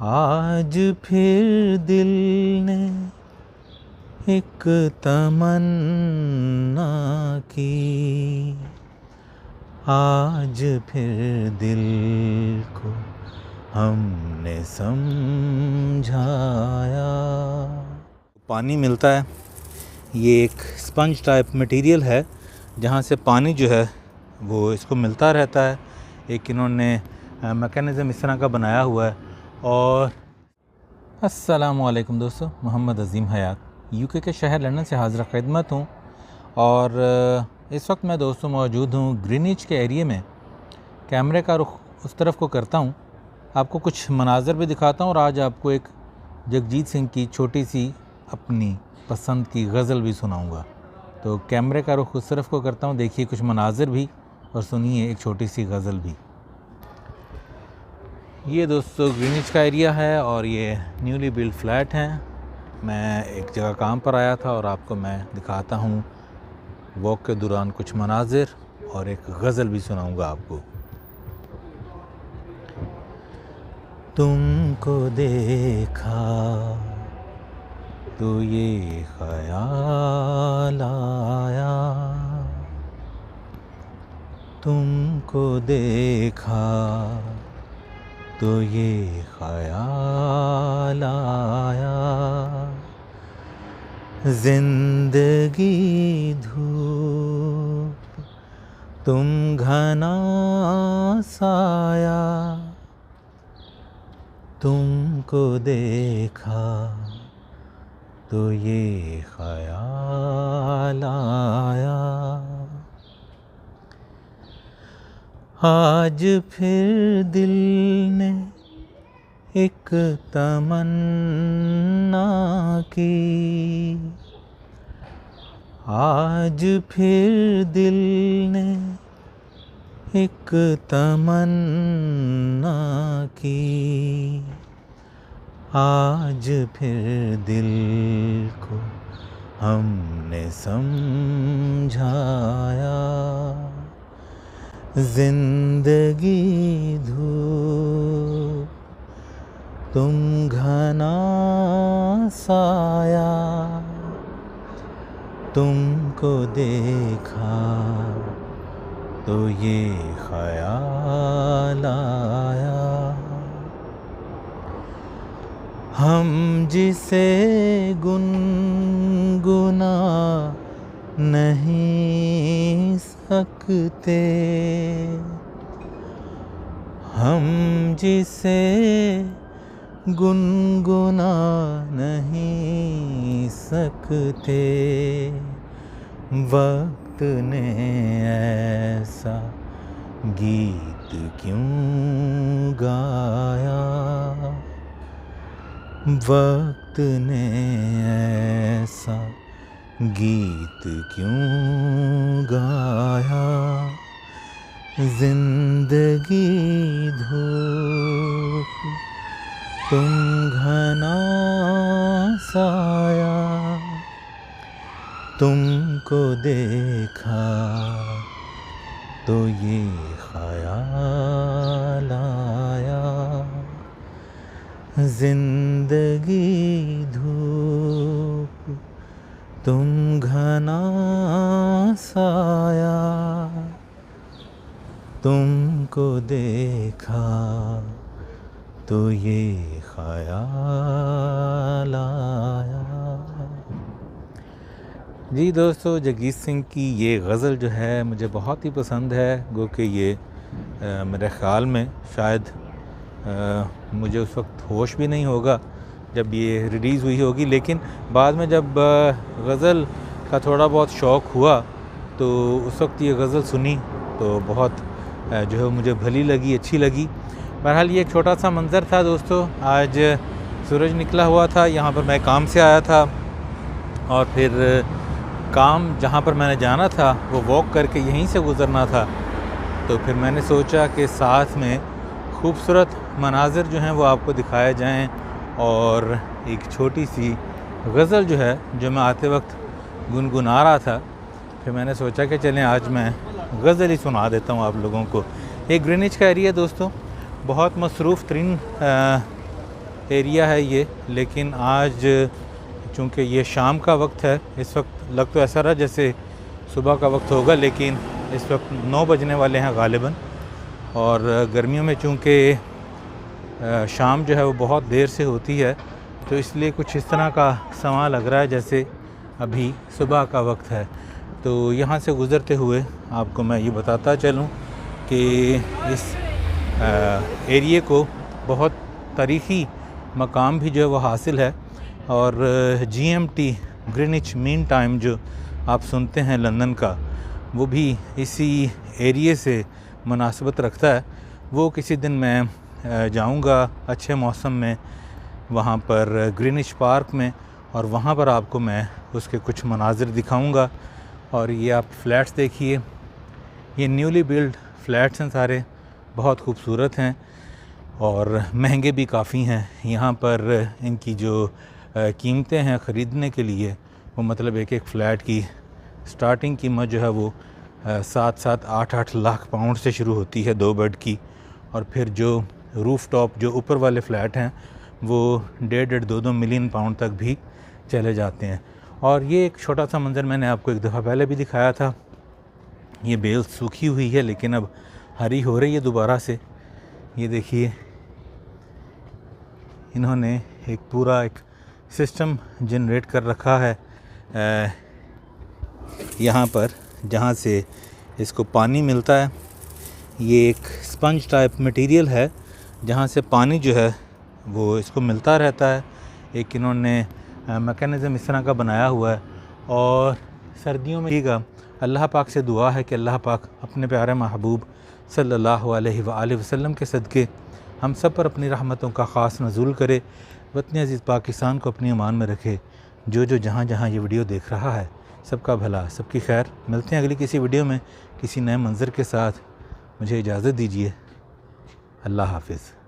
आज फिर दिल ने एक तमन्ना की, आज फिर दिल को हमने समझाया। पानी मिलता है, ये एक स्पंज टाइप मटेरियल है जहाँ से पानी जो है वो इसको मिलता रहता है। एक इन्होंने मैकेनिज़्म इस तरह का बनाया हुआ है। और अस्सलामुअलैकुम दोस्तों, मोहम्मद अज़ीम हयात यूके के शहर लंदन से हाज़िर ख़िदमत हूँ। और इस वक्त मैं दोस्तों मौजूद हूँ ग्रीनिच के एरिया में। कैमरे का रुख उस तरफ को करता हूँ, आपको कुछ मनाज़र भी दिखाता हूँ और आज आपको एक जगजीत सिंह की छोटी सी अपनी पसंद की गज़ल भी सुनाऊँगा। तो कैमरे का रुख उस तरफ को करता हूँ, देखिए कुछ मनाज़र भी और सुनिए एक छोटी सी गज़ल भी। ये दोस्तों ग्रीनिच का एरिया है और ये न्यूली बिल्ड फ्लैट हैं। मैं एक जगह काम पर आया था और आपको मैं दिखाता हूँ वॉक के दौरान कुछ मनाजिर और एक गज़ल भी सुनाऊँगा आपको। तुमको देखा तो ये ख़याल आया, तुमको देखा तो ये ख़याल आया। ज़िंदगी धूप तुम घना साया, तुमको देखा तो ये ख़याल आया। आज फिर दिल ने एक तमन्ना की, आज फिर दिल ने एक तमन्ना की, आज फिर दिल को हमने समझाया। ज़िंदगी धूप तुम घना साया, तुमको देखा तो ये ख़याल आया। हम जिसे गुनगुना नहीं सकते, हम जिसे गुनगुना नहीं सकते, वक्त ने ऐसा गीत क्यों गाया, वक्त ने ऐसा गीत क्यों गाया। ज़िंदगी धूप तुम घना साया, तुमको देखा तो ये ख़याल आया। ज़िंदगी धूप तुम घना साया, तुमको देखा तो ये ख़याल आया। जी दोस्तों, जगजीत सिंह की ये गज़ल जो है मुझे बहुत ही पसंद है। गो कि ये मेरे ख़्याल में शायद मुझे उस वक्त होश भी नहीं होगा जब ये रिलीज़ हुई होगी, लेकिन बाद में जब गज़ल का थोड़ा बहुत शौक़ हुआ तो उस वक्त ये गज़ल सुनी तो बहुत जो है मुझे भली लगी, अच्छी लगी। बहरहाल ये एक छोटा सा मंज़र था दोस्तों। आज सूरज निकला हुआ था, यहाँ पर मैं काम से आया था और फिर काम जहाँ पर मैंने जाना था वो वॉक करके यहीं से गुज़रना था। तो फिर मैंने सोचा कि साथ में खूबसूरत मनाज़िर जो हैं वो आपको दिखाए जाएं और एक छोटी सी गज़ल जो है जो मैं आते वक्त गुनगुना रहा था, फिर मैंने सोचा कि चलें आज मैं गज़ल ही सुना देता हूँ आप लोगों को। ये ग्रीनिच का एरिया दोस्तों बहुत मसरूफ़ तरीन एरिया है ये, लेकिन आज चूँकि ये शाम का वक्त है, इस वक्त लग तो ऐसा रहा जैसे सुबह का वक्त होगा, लेकिन इस वक्त 9 बजने वाले हैं गालिबन। और गर्मियों में चूँकि शाम जो है वो बहुत देर से होती है, तो इसलिए कुछ इस तरह का समा लग रहा है जैसे अभी सुबह का वक्त है। तो यहाँ से गुज़रते हुए आपको मैं ये बताता चलूँ कि इस एरिए को बहुत तारीख़ी मकाम भी जो है वो हासिल है। और GMT ग्रीनिच मीन टाइम जो आप सुनते हैं लंदन का, वो भी इसी एरिए से मुनासबत रखता है। वो किसी दिन मैं जाऊंगा अच्छे मौसम में वहाँ पर ग्रीनिच पार्क में, और वहाँ पर आपको मैं उसके कुछ मनाजिर दिखाऊंगा। और ये आप फ्लैट्स देखिए, ये न्यूली बिल्ड फ्लैट्स हैं, सारे बहुत खूबसूरत हैं और महंगे भी काफ़ी हैं। यहाँ पर इनकी जो कीमतें हैं ख़रीदने के लिए, वो मतलब एक फ़्लैट की स्टार्टिंग कीमत जो है वो 7-7, 8-8 लाख पाउंड से शुरू होती है 2 बेड की। और फिर जो रूफ़ टॉप जो ऊपर वाले फ़्लैट हैं वो 1.5-2 मिलियन पाउंड तक भी चले जाते हैं। और ये एक छोटा सा मंज़र मैंने आपको एक दफ़ा पहले भी दिखाया था। ये बेल सूखी हुई है लेकिन अब हरी हो रही है दोबारा से। ये देखिए, इन्होंने एक पूरा एक सिस्टम जनरेट कर रखा है यहाँ पर, जहाँ से इसको पानी मिलता है। ये एक स्पंज टाइप मटेरियल है जहाँ से पानी जो है वो इसको मिलता रहता है। एक इन्होंने मैकेनिज़्म इस तरह का बनाया हुआ है। और सर्दियों में अल्लाह पाक से दुआ है कि अल्लाह पाक अपने प्यारे महबूब सल्लल्लाहु अलैहि वसल्लम के सदक़े हम सब पर अपनी रहमतों का ख़ास नज़ूल करे, वतन अज़ीज़ पाकिस्तान को अपनी अमान में रखे। जो जहाँ जहाँ ये वीडियो देख रहा है, सबका भला, सबकी खैर। मिलते हैं अगली किसी वीडियो में किसी नए मंज़र के साथ। मुझे इजाज़त दीजिए। अल्लाह हाफ़िज़।